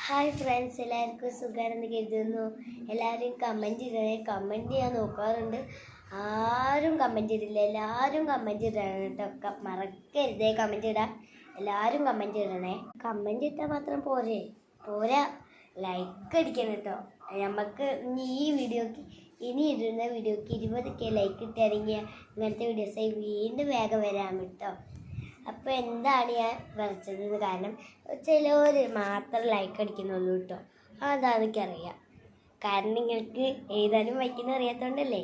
Hi friends, എല്ലാവർക്കും സുഖമാണെന്ന് കരുതുന്നു. എല്ലാവരും കമൻറ്റ് ഇടണേ. കമൻറ്റ് ചെയ്യാൻ നോക്കാറുണ്ട്, ആരും കമൻറ്റ് ഇടില്ല. എല്ലാവരും കമൻറ്റ് ഇടണം കേട്ടോ. മറക്കരുതേ കമൻറ്റ് ഇടാൻ. എല്ലാവരും കമൻറ്റ് ഇടണേ. കമൻറ്റ് ഇട്ടാൽ മാത്രം പോരാ, ലൈക്ക് അടിക്കണം കേട്ടോ. നമുക്ക് ഇനി ഇടുന്ന വീഡിയോക്ക് 20K ലൈക്ക് ഇട്ടാണെങ്കിൽ ഇങ്ങനത്തെ വീഡിയോസായി വീണ്ടും വേഗം വരാം കേട്ടോ. അപ്പോൾ എന്താണ് ഞാൻ വരച്ചതെന്ന് കാരണം ചിലവർ മാത്രം ലൈക്ക് അടിക്കുന്നുള്ളൂ കേട്ടോ. അതാണ് എനിക്കറിയാം. കാരണം നിങ്ങൾക്ക് എഴുതാനും വായിക്കാനും അറിയാത്തതുകൊണ്ടല്ലേ.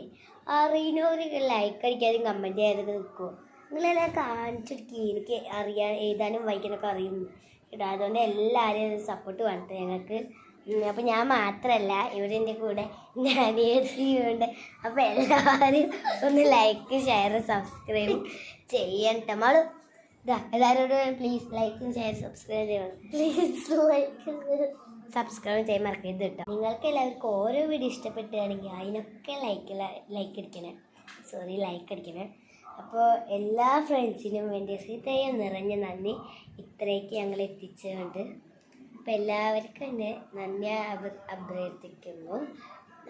അറിയുന്നവർ ലൈക്ക് അടിക്കാനും കമൻറ്റ് ചെയ്യാതൊക്കെ നിൽക്കുമോ? നിങ്ങളെല്ലാം കാണിച്ചെടുക്കുക. എനിക്ക് എഴുതാനും വായിക്കാനൊക്കെ അറിയുന്നു കേട്ടോ. അതുകൊണ്ട് എല്ലാവരും സപ്പോർട്ട് വേണ്ടത് ഞങ്ങൾക്ക്. അപ്പോൾ ഞാൻ മാത്രമല്ല, ഇവിടെ എൻ്റെ കൂടെ ഞാനുണ്ട്. അപ്പോൾ എല്ലാവരും ഒന്ന് ലൈക്ക്, ഷെയർ, സബ്സ്ക്രൈബ് ചെയ്യണ്ട മാളും. എല്ലാവരോടും പ്ലീസ് ലൈക്കും ഷെയർ സബ്സ്ക്രൈബ് ചെയ്യണം. പ്ലീസ് സബ്സ്ക്രൈബ് ചെയ്യാൻ മറക്കരുത് കേട്ടോ. നിങ്ങൾക്ക് എല്ലാവർക്കും ഓരോ വീഡിയോ ഇഷ്ടപ്പെട്ടുകയാണെങ്കിൽ അതിനൊക്കെ ലൈക്ക് അടിക്കണേ. അപ്പോൾ എല്ലാ ഫ്രണ്ട്സിനും വേണ്ടി ഹൃദയം നിറഞ്ഞ നന്ദി. ഇത്രയൊക്കെ ഞങ്ങൾ എത്തിച്ചുകൊണ്ട് അപ്പോൾ എല്ലാവർക്കും തന്നെ നന്ദി അഭ്യർത്ഥിക്കുന്നു.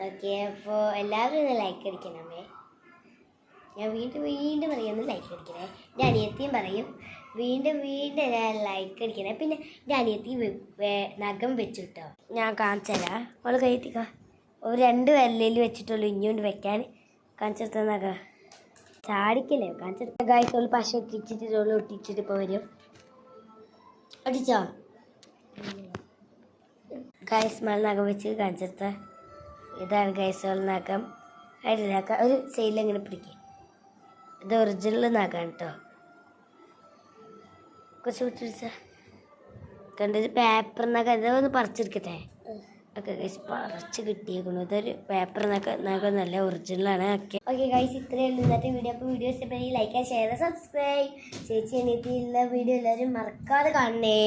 ഓക്കെ, അപ്പോൾ എല്ലാവരും ഒന്ന് ലൈക്ക് അടിക്കണമേ. ഞാൻ വീണ്ടും പറയുന്നു, ലൈക്ക് അടിക്കണേ. എൻ്റെ അനിയത്തിയും പറയും വീണ്ടും ഞാൻ ലൈക്ക് അടിക്കണേ. പിന്നെ എൻ്റെ അനിയത്തി നഖം വെച്ചു കേട്ടോ. ഞാൻ കാണിച്ചു തരാം. അവൾ കയറ്റിക്കോ. ഒരു 2 വിരലിൽ വെച്ചിട്ടുള്ളൂ ഇഞ്ഞുകൊണ്ട് വെക്കാൻ. കാണിച്ചെടുത്ത നഖം ചാടിക്കല്ലേ. കാണിച്ചെടുത്ത ഗായ്സ് പശ ഒട്ടിച്ചിട്ട് ഇപ്പോൾ വരും. അടിച്ചോ ഗായ്സ്? മല നഖം വെച്ച് കാണിച്ചെടുത്ത ഇതാണ് ഗായ്സ് നഖം. അതിൽ ഒരു സൈഡിൽ ഇങ്ങനെ പിടിക്കും. ഇത് ഒറിജിനൽ നഖമാണ് കേട്ടോ. കുറച്ച് പിടിച്ച കണ്ടത് പേപ്പർ നഖം. ഇതൊന്ന് പറിച്ചെടുക്കട്ടെ. ഓക്കെ ഗൈസ്, പറിച്ച് കിട്ടിയേക്കുന്നു. ഇതൊരു പേപ്പർ നഖം നല്ല ഒറിജിനലാണ്. ഓക്കെ ഗൈസ്, ഇത്രയേ ഉള്ളൂ ഇന്നത്തെ വീഡിയോ. അപ്പോൾ വീഡിയോ ഇഷ്ടപ്പെടുന്ന ലൈക്ക്, ഷെയർ, സബ്സ്ക്രൈബ്. ചേച്ചി അനിയത്തിയുള്ള വീഡിയോ എല്ലാവരും മറക്കാതെ കാണണേ.